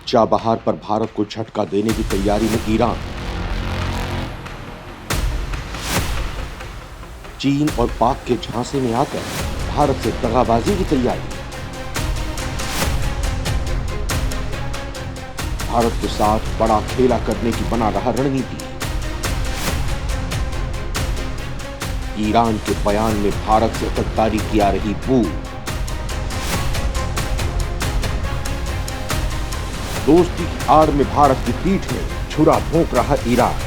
Chabahar पर भारत को झटका देने की तैयारी में ईरान। चीन और पाक के झांसे में आकर भारत से दगाबाजी की तैयारी। भारत के साथ बड़ा खेला करने की बना रहा रणनीति। ईरान के बयान में भारत से गद्दारी की आ रही बू। दोस्ती की आड़ में भारत की पीठ में छुरा भोंक रहा ईरान।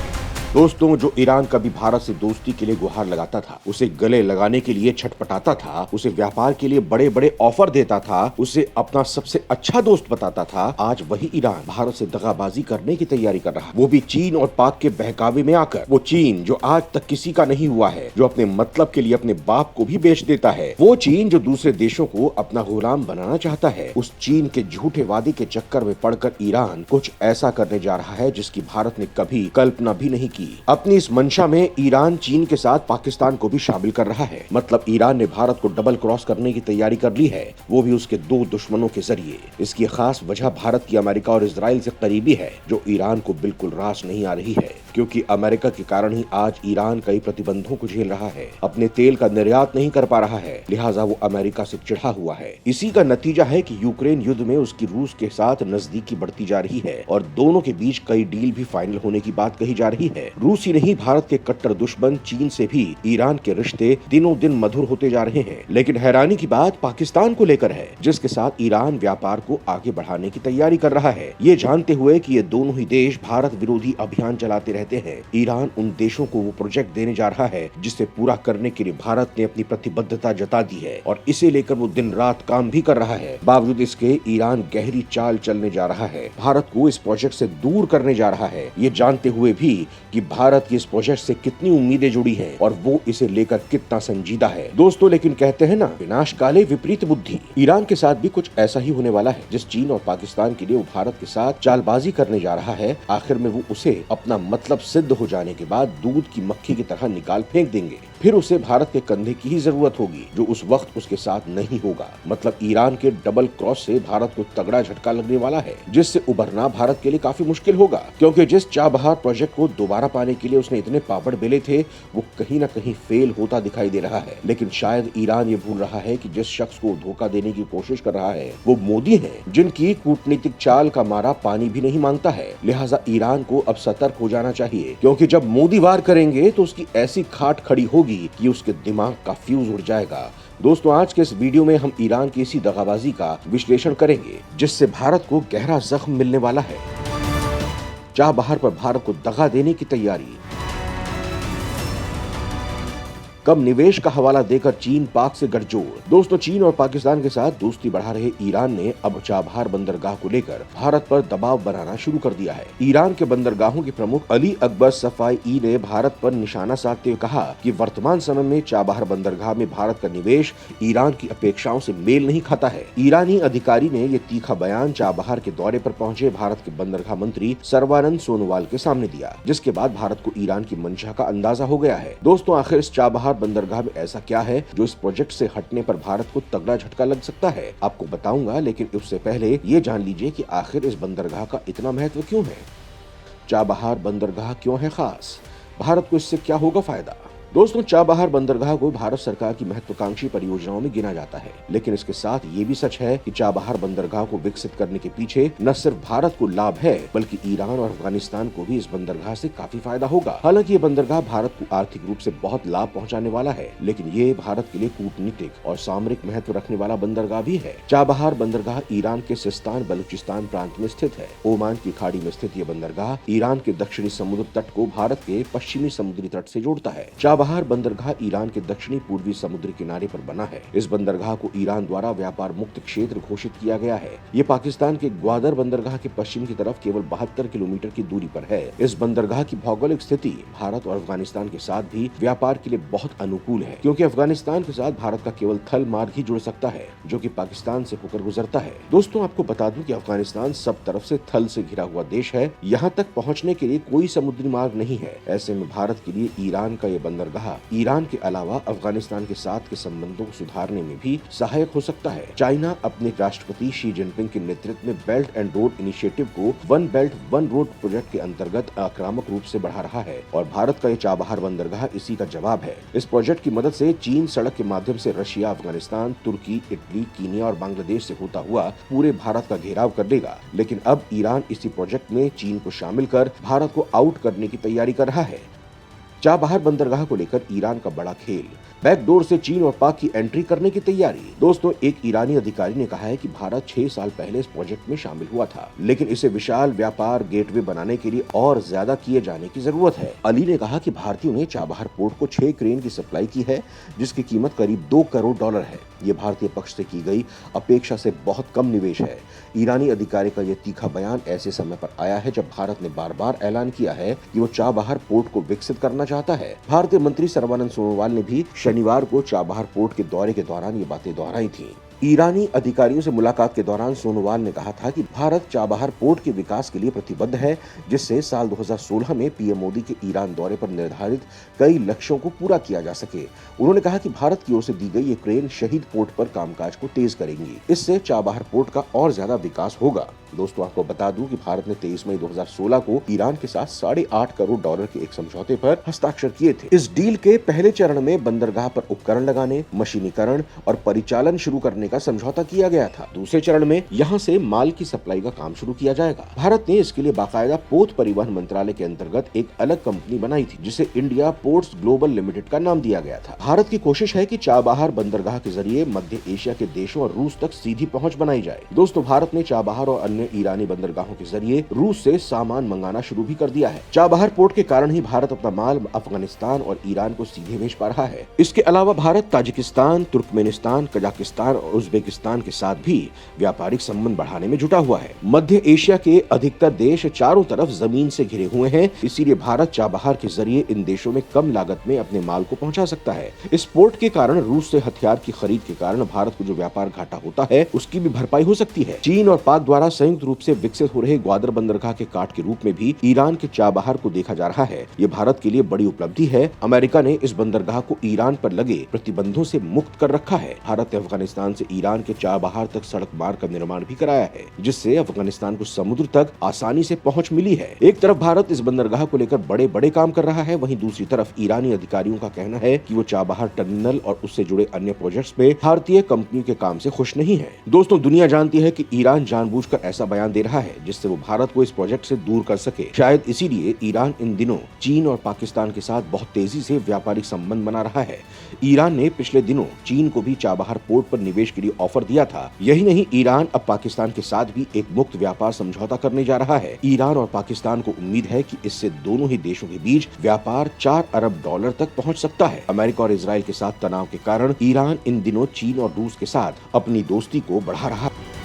दोस्तों, जो ईरान कभी भारत से दोस्ती के लिए गुहार लगाता था, उसे गले लगाने के लिए छटपटाता था, उसे व्यापार के लिए बड़े बड़े ऑफर देता था, उसे अपना सबसे अच्छा दोस्त बताता था, आज वही ईरान भारत से दगाबाजी करने की तैयारी कर रहा, वो भी चीन और पाक के बहकावे में आकर। वो चीन जो आज तक किसी का नहीं हुआ है, जो अपने मतलब के लिए अपने बाप को भी बेच देता है, वो चीन जो दूसरे देशों को अपना गुलाम बनाना चाहता है, उस चीन के झूठे वादे के चक्कर में पड़कर ईरान कुछ ऐसा करने जा रहा है जिसकी भारत ने कभी कल्पना भी नहीं की। अपनी इस मंशा में ईरान चीन के साथ पाकिस्तान को भी शामिल कर रहा है। मतलब ईरान ने भारत को डबल क्रॉस करने की तैयारी कर ली है, वो भी उसके दो दुश्मनों के जरिए। इसकी खास वजह भारत की अमेरिका और इजराइल से करीबी है, जो ईरान को बिल्कुल रास नहीं आ रही है, क्योंकि अमेरिका के कारण ही आज ईरान कई प्रतिबंधों को झेल रहा है, अपने तेल का निर्यात नहीं कर पा रहा है, लिहाजा वो अमेरिका से चिढ़ा हुआ है। इसी का नतीजा है कि यूक्रेन युद्ध में उसकी रूस के साथ नजदीकी बढ़ती जा रही है और दोनों के बीच कई डील भी फाइनल होने की बात कही जा रही है। रूस ही नहीं, भारत के कट्टर दुश्मन चीन से भी ईरान के रिश्ते दिनों दिन मधुर होते जा रहे हैं। लेकिन हैरानी की बात पाकिस्तान को लेकर है, जिसके साथ ईरान व्यापार को आगे बढ़ाने की तैयारी कर रहा है, ये जानते हुए कि ये दोनों ही देश भारत विरोधी अभियान चलाते रहते हैं। ईरान उन देशों को वो प्रोजेक्ट देने जा रहा है जिसे पूरा करने के लिए भारत ने अपनी प्रतिबद्धता जता दी है और इसे लेकर वो दिन रात काम भी कर रहा है। बावजूद इसके ईरान गहरी चाल चलने जा रहा है, भारत को इस प्रोजेक्ट से दूर करने जा रहा है, ये जानते हुए भी कि भारत की इस प्रोजेक्ट से कितनी उम्मीदें जुड़ी हैं और वो इसे लेकर कितना संजीदा है। दोस्तों, लेकिन कहते हैं ना, विनाश काले विपरीत बुद्धि। ईरान के साथ भी कुछ ऐसा ही होने वाला है। जिस चीन और पाकिस्तान के लिए वो भारत के साथ चालबाजी करने जा रहा है, आखिर में वो उसे अपना मतलब सिद्ध हो जाने के बाद दूध की मक्खी की तरह निकाल फेंक देंगे। फिर उसे भारत के कंधे की ही जरूरत होगी, जो उस वक्त उसके साथ नहीं होगा। मतलब ईरान के डबल क्रॉस से भारत को तगड़ा झटका लगने वाला है, जिससे उभरना भारत के लिए काफी मुश्किल होगा, क्योंकि जिस चाबहार प्रोजेक्ट को दोबारा पाने के लिए उसने इतने पापड़ बेले थे, वो कहीं न कहीं फेल होता दिखाई दे रहा है। लेकिन शायद ईरान ये भूल रहा है कि जिस शख्स को धोखा देने की कोशिश कर रहा है वो मोदी है, जिनकी कूटनीतिक चाल का मारा पानी भी नहीं मांगता है। लिहाजा ईरान को अब सतर्क हो जाना चाहिए, क्योंकि जब मोदी वार करेंगे तो उसकी ऐसी खाट खड़ी होगी कि उसके दिमाग का फ्यूज उड़ जाएगा। दोस्तों, आज के इस वीडियो में हम ईरान की इसी दगाबाजी का विश्लेषण करेंगे, जिससे भारत को गहरा जख्म मिलने वाला है। चाबहार पर भारत को दगा देने की तैयारी। कब निवेश का हवाला देकर चीन पाक से गठजोड़। दोस्तों, चीन और पाकिस्तान के साथ दोस्ती बढ़ा रहे ईरान ने अब चाबहार बंदरगाह को लेकर भारत पर दबाव बनाना शुरू कर दिया है। ईरान के बंदरगाहों के प्रमुख अली अकबर सफाई ने भारत पर निशाना साधते हुए कहा कि वर्तमान समय में चाबहार बंदरगाह में भारत का निवेश ईरान की अपेक्षाओं से मेल नहीं खाता है। ईरानी अधिकारी ने ये तीखा बयान चाबहार के दौरे पर पहुंचे भारत के बंदरगाह मंत्री सर्बानंद सोनोवाल के सामने दिया, जिसके बाद भारत को ईरान की मंशा का अंदाजा हो गया है। दोस्तों, आखिर इस चाबहार बंदरगाह में ऐसा क्या है जो इस प्रोजेक्ट से हटने पर भारत को तगड़ा झटका लग सकता है, आपको बताऊंगा। लेकिन उससे पहले ये जान लीजिए कि आखिर इस बंदरगाह का इतना महत्व क्यों है। चाबहार बंदरगाह क्यों है खास, भारत को इससे क्या होगा फायदा। दोस्तों, चाबहार बंदरगाह को भारत सरकार की महत्वाकांक्षी परियोजनाओं में गिना जाता है, लेकिन इसके साथ ये भी सच है कि चाबहार बंदरगाह को विकसित करने के पीछे न सिर्फ भारत को लाभ है, बल्कि ईरान और अफगानिस्तान को भी इस बंदरगाह से काफी फायदा होगा। हालांकि ये बंदरगाह भारत को आर्थिक रूप से बहुत लाभ पहुंचाने वाला है, लेकिन ये भारत के लिए कूटनीतिक और सामरिक महत्व रखने वाला बंदरगाह भी है। चाबहार बंदरगाह ईरान के सिस्तान बलूचिस्तान प्रांत में स्थित है। ओमान की खाड़ी में स्थित ये बंदरगाह ईरान के दक्षिणी समुद्र तट को भारत के पश्चिमी समुद्री तट से जोड़ता है। चाबहार बंदरगाह ईरान के दक्षिणी पूर्वी समुद्री किनारे पर बना है। इस बंदरगाह को ईरान द्वारा व्यापार मुक्त क्षेत्र घोषित किया गया है। ये पाकिस्तान के ग्वादर बंदरगाह के पश्चिम की तरफ केवल 72 किलोमीटर की दूरी पर है। इस बंदरगाह की भौगोलिक स्थिति भारत और अफगानिस्तान के साथ भी व्यापार के लिए बहुत अनुकूल है, क्योंकि अफगानिस्तान के साथ भारत का केवल थल मार्ग ही जुड़ सकता है, जो कि पाकिस्तान से होकर गुजरता है। दोस्तों, आपको बता दूं कि अफगानिस्तान सब तरफ से थल से घिरा हुआ देश है। यहाँ तक पहुँचने के लिए कोई समुद्री मार्ग नहीं है। ऐसे में भारत के लिए ईरान का ये बंदरगाह बंदरगाह ईरान के अलावा अफगानिस्तान के साथ के संबंधों को सुधारने में भी सहायक हो सकता है। चाइना अपने राष्ट्रपति शी जिनपिंग के नेतृत्व में बेल्ट एंड रोड इनिशिएटिव को one belt one road project के अंतर्गत आक्रामक रूप से बढ़ा रहा है और भारत का ये चाबहार बंदरगाह इसी का जवाब है। इस प्रोजेक्ट की मदद से चीन सड़क के माध्यम से रशिया, अफगानिस्तान, तुर्की, इटली, कीनिया और बांग्लादेश से होता हुआ पूरे भारत का घेराव कर लेगा। लेकिन अब ईरान इसी प्रोजेक्ट में चीन को शामिल कर भारत को आउट करने की तैयारी कर रहा है। चाबहार बंदरगाह को लेकर ईरान का बड़ा खेल, बैकडोर से चीन और पाक की एंट्री करने की तैयारी। दोस्तों, एक ईरानी अधिकारी ने कहा है कि भारत 6 साल पहले इस प्रोजेक्ट में शामिल हुआ था, लेकिन इसे विशाल व्यापार गेटवे बनाने के लिए और ज्यादा किए जाने की जरूरत है। अली ने कहा कि भारतीयों ने चाबहार पोर्ट को 6 क्रेन की सप्लाई की है, जिसकी कीमत करीब $2 करोड़ है। ये भारतीय पक्ष से की गई अपेक्षा से बहुत कम निवेश है। ईरानी अधिकारी का यह तीखा बयान ऐसे समय पर आया है जब भारत ने बार बार ऐलान किया है कि वो चाबहार पोर्ट को विकसित करना चाहता है। भारतीय मंत्री सर्बानंद सोनोवाल ने भी शनिवार को चाबहार पोर्ट के दौरे के दौरान ये बातें दोहराई थी। ईरानी अधिकारियों से मुलाकात के दौरान सोनोवाल ने कहा था कि भारत चाबहार पोर्ट के विकास के लिए प्रतिबद्ध है, जिससे साल 2016 में पीएम मोदी के ईरान दौरे पर निर्धारित कई लक्ष्यों को पूरा किया जा सके। उन्होंने कहा कि भारत की ओर से दी गई ये क्रेन शहीद पोर्ट पर कामकाज को तेज करेंगी। इससे चाबहार पोर्ट का और ज्यादा विकास होगा। दोस्तों, आपको बता दूं कि भारत ने 23 मई 2016 को ईरान के साथ $8.5 करोड़ के एक समझौते पर हस्ताक्षर किए थे। इस डील के पहले चरण में बंदरगाह पर उपकरण लगाने, मशीनीकरण और परिचालन शुरू करने का समझौता किया गया था। दूसरे चरण में यहां से माल की सप्लाई का काम शुरू किया जाएगा। भारत ने इसके लिए बाकायदा पोत परिवहन मंत्रालय के अंतर्गत एक अलग कंपनी बनाई थी, जिसे इंडिया पोर्ट्स ग्लोबल लिमिटेड का नाम दिया गया था। भारत की कोशिश है कि चाबहार बंदरगाह के जरिए मध्य एशिया के देशों और रूस तक सीधी पहुंच बनाई जाए। दोस्तों, भारत ने चाबहार और अन्य ईरानी बंदरगाहों के जरिए रूस से सामान मंगाना शुरू भी कर दिया है। चाबहार पोर्ट के कारण ही भारत अपना माल अफगानिस्तान और ईरान को सीधे भेज पा रहा है। इसके अलावा भारत ताजिकिस्तान, तुर्कमेनिस्तान, कजाकिस्तान और उज्बेकिस्तान के साथ भी व्यापारिक संबंध बढ़ाने में जुटा हुआ है। मध्य एशिया के अधिकतर देश चारों तरफ जमीन से घिरे हुए हैं, इसीलिए भारत चाबहार के जरिए इन देशों में कम लागत में अपने माल को पहुंचा सकता है। इस पोर्ट के कारण रूस से हथियार की खरीद के कारण भारत को जो व्यापार घाटा होता है, उसकी भी भरपाई हो सकती है। चीन और पाक द्वारा संयुक्त रूप से विकसित हो रहे ग्वादर बंदरगाह के काट के रूप में भी ईरान के चाबहार को देखा जा रहा है। ये भारत के लिए बड़ी उपलब्धि है। अमेरिका ने इस बंदरगाह को ईरान पर लगे प्रतिबंधों से मुक्त कर रखा है। भारत ने अफगानिस्तान से ईरान के चाबहार तक सड़क मार्ग का निर्माण भी कराया है, जिससे अफगानिस्तान को समुद्र तक आसानी से पहुंच मिली है। एक तरफ भारत इस बंदरगाह को लेकर बड़े बड़े काम कर रहा है, वहीं दूसरी तरफ ईरानी अधिकारियों का कहना है कि वो चाबहार टर्मिनल और उससे जुड़े अन्य प्रोजेक्ट्स पे भारतीय कंपनियों के काम से खुश नहीं है। दोस्तों, दुनिया जानती है कि ईरान जानबूझकर ऐसा बयान दे रहा है जिससे वो भारत को इस प्रोजेक्ट से दूर कर सके। शायद इसीलिए ईरान इन दिनों चीन और पाकिस्तान के साथ बहुत तेजी से व्यापारिक संबंध बना रहा है। ईरान ने पिछले दिनों चीन को भी चाबहार पोर्ट पर निवेश के लिए ऑफर दिया था। यही नहीं, ईरान अब पाकिस्तान के साथ भी एक मुक्त व्यापार समझौता करने जा रहा है। ईरान और पाकिस्तान को उम्मीद है कि इससे दोनों ही देशों के बीच व्यापार $4 अरब तक पहुंच सकता है। अमेरिका और इजराइल के साथ तनाव के कारण ईरान इन दिनों चीन और रूस के साथ अपनी दोस्ती को बढ़ा रहा है।